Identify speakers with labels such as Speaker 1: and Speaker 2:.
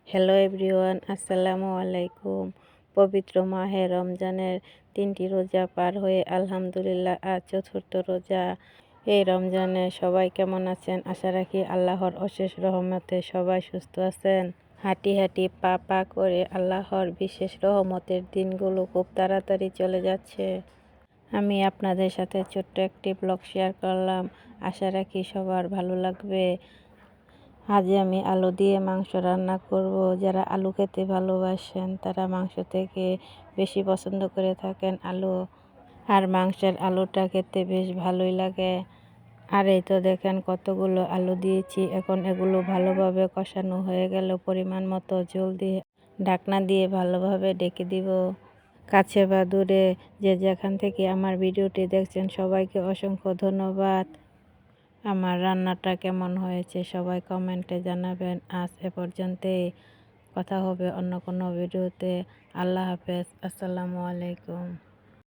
Speaker 1: Hello everyone, আসসালামু আলাইকুম। পবিত্র মাহে রমজানের 3টি রোজা পার হয়ে আলহামদুলিল্লাহ আজ চতুর্থ রোজা। এই রমজানে সবাই কেমন আছেন? আশা রাখি আল্লাহর অশেষ রহমতে সবাই সুস্থ আছেন। হাঁটি হাঁটি পা পা করে আল্লাহর বিশেষ রহমতের দিনগুলো খুব তাড়াতাড়ি চলে যাচ্ছে। আমি আপনাদের সাথে ছোট্ট একটি ব্লগ শেয়ার করলাম, আশা রাখি সবার ভালো লাগবে। আজ আমি আলু দিয়ে মাংস রান্না করব। যারা আলু খেতে ভালোবাসেন তারা মাংস থেকে বেশি পছন্দ করে থাকেন আলু, আর মাংসের আলুটা খেতে বেশ ভালোই লাগে। আর এই তো দেখেন কতগুলো আলু দিয়েছি। এখন এগুলো ভালোভাবে কষানো হয়ে গেল, পরিমাণ মতো ঝোল দিয়ে ঢাকনা দিয়ে ভালোভাবে ডেকে দিব। কাছে বা দূরে যে যেখান থেকে আমার ভিডিওটি দেখছেন সবাইকে অসংখ্য ধন্যবাদ। আমার রান্নাটা কেমন হয়েছে সবাই কমেন্টে জানাবেন। আজ এ পর্যন্তই, কথা হবে অন্য কোনো ভিডিওতে। আল্লাহ হাফেজ, আসসালামু আলাইকুম।